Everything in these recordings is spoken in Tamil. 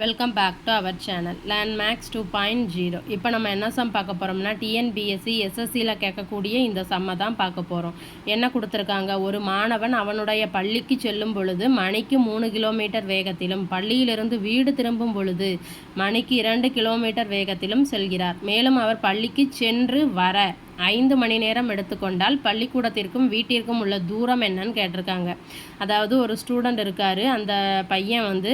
Welcome back to our channel Learn Maths 2.0. இப்போ நம்ம என்ன சம் பார்க்க போகிறோம்னா டிஎன்பிஎஸ்சி எஸ்எஸ்சியில் கேட்கக்கூடிய இந்த சம்மை தான் பார்க்க போகிறோம். என்ன கொடுத்துருக்காங்க, ஒரு மாணவன் அவனுடைய பள்ளிக்கு செல்லும் பொழுது மணிக்கு 3 கிலோமீட்டர் வேகத்திலும் பள்ளியிலிருந்து வீடு திரும்பும் பொழுது மணிக்கு 2 கிலோமீட்டர் வேகத்திலும் செல்கிறார். மேலும் அவர் பள்ளிக்கு சென்று வர 5 மணி நேரம் எடுத்துக்கொண்டால் பள்ளிக்கூடத்திற்கும் வீட்டிற்கும் உள்ள தூரம் என்னன்னு கேட்டிருக்காங்க. அதாவது ஒரு ஸ்டூடெண்ட் இருக்கார், அந்த பையன்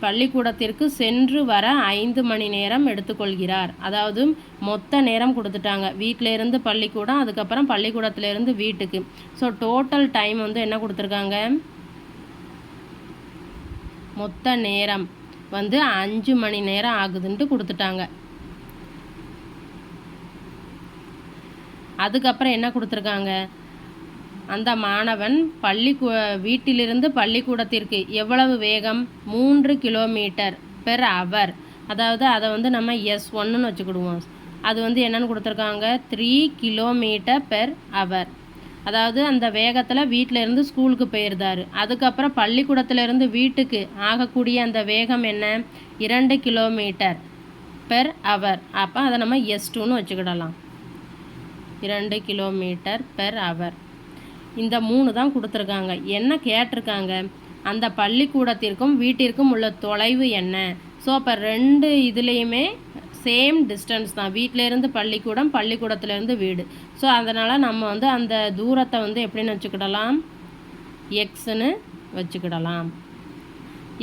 பள்ளிக்கூடத்திற்கு சென்று வர 5 மணி நேரம் எடுத்துக்கொள்கிறார். அதாவது மொத்த நேரம் கொடுத்துட்டாங்க, வீட்டிலேருந்து பள்ளிக்கூடம், அதுக்கப்புறம் பள்ளிக்கூடத்திலேருந்து வீட்டுக்கு. ஸோ டோட்டல் டைம் என்ன கொடுத்துருக்காங்க, மொத்த நேரம் 5 மணி நேரம் ஆகுதுன்ட்டு கொடுத்துட்டாங்க. அதுக்கப்புறம் என்ன கொடுத்துருக்காங்க, அந்த மாணவன் வீட்டிலிருந்து பள்ளிக்கூடத்திற்கு எவ்வளவு வேகம், 3 கிலோமீட்டர் பெர் அவர். அதாவது அதை நம்ம S1ன்னு வச்சுக்கிடுவோம். அது என்னன்னு கொடுத்துருக்காங்க, 3 கிலோமீட்டர் பெர் அவர். அதாவது அந்த வேகத்தில் வீட்டிலேருந்து ஸ்கூலுக்கு போயிருந்தார். அதுக்கப்புறம் பள்ளிக்கூடத்திலேருந்து வீட்டுக்கு ஆகக்கூடிய அந்த வேகம் என்ன, 2 கிலோமீட்டர் பெர் அவர். அப்போ அதை நம்ம S2ன்னு வச்சுக்கிடலாம், 2 கிலோமீட்டர் பெர் அவர். இந்த 3 தான் கொடுத்துருக்காங்க. என்ன கேட்டிருக்காங்க, அந்த பள்ளிக்கூடத்திற்கும் வீட்டிற்கும் உள்ள தொலைவு என்ன. ஸோ அப்போ 2 இதுலேயுமே சேம் டிஸ்டன்ஸ் தான், வீட்டிலேருந்து பள்ளிக்கூடம், பள்ளிக்கூடத்துலேருந்து வீடு. ஸோ அதனால் நம்ம அந்த தூரத்தை எப்படின்னு வச்சுக்கிடலாம், எக்ஸ்ன்னு வச்சுக்கிடலாம்.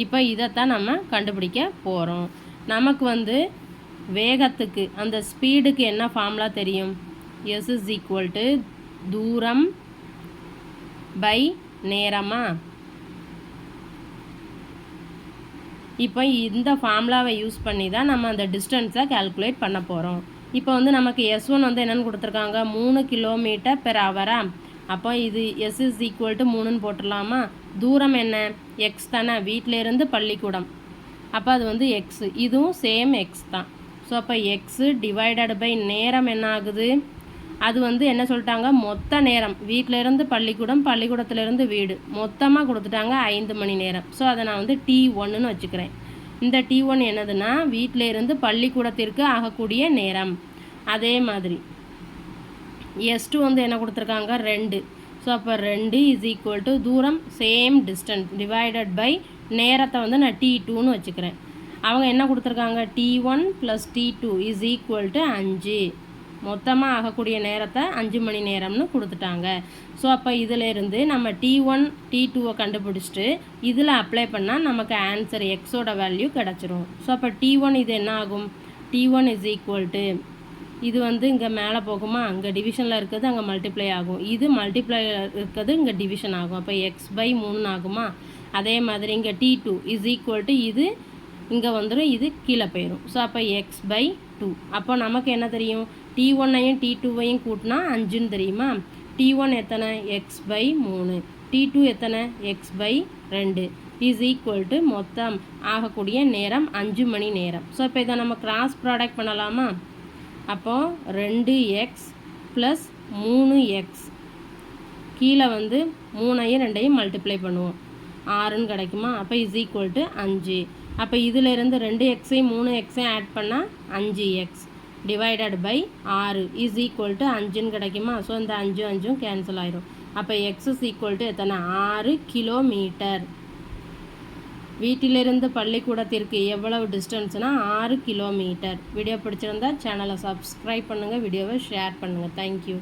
இப்போ இதைத்தான் நம்ம கண்டுபிடிக்க போகிறோம். நமக்கு வேகத்துக்கு அந்த ஸ்பீடுக்கு என்ன ஃபார்முலா தெரியும், S = தூரம் பை நேரமா. இப்போ இந்த ஃபார்முலாவை யூஸ் பண்ணி தான் நம்ம அந்த டிஸ்டன்ஸை கால்குலேட் பண்ண போகிறோம். இப்போ நமக்கு S1 என்னென்னு கொடுத்துருக்காங்க, 3 கிலோமீட்டர் பெர் ஹவரா. அப்போ இது S = 3ன்னு போட்டுடலாமா. தூரம் என்ன, எக்ஸ் தானே, வீட்டிலேருந்து பள்ளிக்கூடம். அப்போ அது எக்ஸ், இதுவும் சேம் எக்ஸ் தான். ஸோ அப்போ எக்ஸு டிவைடட் பை நேரம் என்ன ஆகுது, அது என்ன சொல்லிட்டாங்க, மொத்த நேரம் வீட்டிலேருந்து பள்ளிக்கூடம், பள்ளிக்கூடத்துலேருந்து வீடு மொத்தமாக கொடுத்துட்டாங்க 5 மணி நேரம். ஸோ அதை நான் T1ன்னு வச்சுக்கிறேன். இந்த T1 என்னதுன்னா வீட்டிலேருந்து பள்ளிக்கூடத்திற்கு ஆகக்கூடிய நேரம். அதே மாதிரி S2 என்ன கொடுத்துருக்காங்க, 2. ஸோ அப்போ 2 = தூரம் சேம் டிஸ்டன்ஸ் டிவைடட் பை நேரத்தை நான் T2ன்னு வச்சுக்கிறேன். அவங்க என்ன கொடுத்துருக்காங்க, T1 + T2 = 5. மொத்தமாக ஆகக்கூடிய நேரத்தை 5 மணி நேரம்னு கொடுத்துட்டாங்க. ஸோ அப்போ இதிலேருந்து நம்ம T1 T2 கண்டுபிடிச்சிட்டு இதில் அப்ளை பண்ணால் நமக்கு ஆன்சர் எக்ஸோட வேல்யூ கிடச்சிரும். ஸோ அப்போ T1 இது என்ன ஆகும், T1 = இது இங்கே மேலே போகுமா, அங்கே டிவிஷனில் இருக்கிறது அங்கே மல்டிப்ளை ஆகும், இது மல்டிப்ளை இருக்கிறது இங்கே டிவிஷன் ஆகும். அப்போ x/3 ஆகுமா. அதே மாதிரி இங்கே T2 = இது இங்கே இது கீழே போயிடும். ஸோ அப்போ x/2. அப்போ நமக்கு என்ன தெரியும், T1ஐயும் T2ஐயும் கூட்டினா 5ன்னு தெரியுமா. T1 எத்தனை, x/3. T2 எத்தனை, x/2 = மொத்தம் ஆகக்கூடிய நேரம் 5 மணி நேரம். ஸோ இப்போ இதை நம்ம கிராஸ் ப்ராடக்ட் பண்ணலாமா. அப்போது 2x + 3x, கீழே 3ஐயும் 2ஐயும் மல்டிப்ளை பண்ணுவோம், 6ன்னு கிடைக்குமா. அப்போ = 5. அப்போ இதிலிருந்து 2xஐயும் 3xஐயும் ஆட் பண்ணால் 5x டிவைடட் பை 6 = 5ன்னு கிடைக்குமா. ஸோ இந்த 5 கேன்சல் ஆயிரும். அப்போ x = எத்தனை, 6 கிலோமீட்டர். வீட்டிலிருந்து பள்ளிக்கூடத்திற்கு எவ்வளவு டிஸ்டன்ஸ்னால் 6 கிலோமீட்டர். வீடியோ பிடிச்சிருந்தா சேனலை சப்ஸ்கிரைப் பண்ணுங்கள், வீடியோவை ஷேர் பண்ணுங்கள். தேங்க்யூ.